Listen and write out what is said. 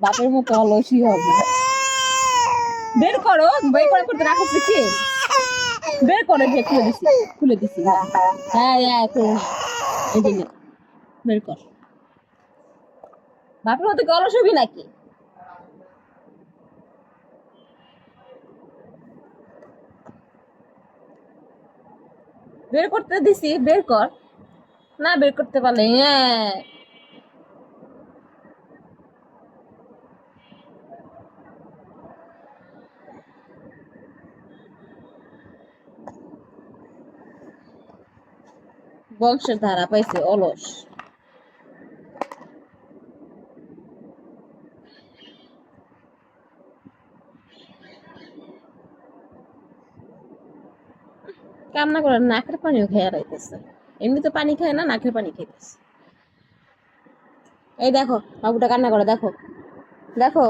বাপের মতো অলসই হবে। বের করো, বের করে করতে রাখছ কি? বের করে যে খুলে দিছি হ্যাঁ হ্যাঁ করে এই যে বের কর। বাপের মতো কি অলস হবি নাকি? বের করতে দিছি, বের কর। না বের করতে পারলে হ্যাঁ বংশের ধারা পাইছে অলস। কান্না করে নাকের পানিও খেয়ে রাইতেছে। এমনি তো পানি খায় না, নাকের পানি খাইতেছে। এই দেখো বাবুটা কান্না করে, দেখো দেখো।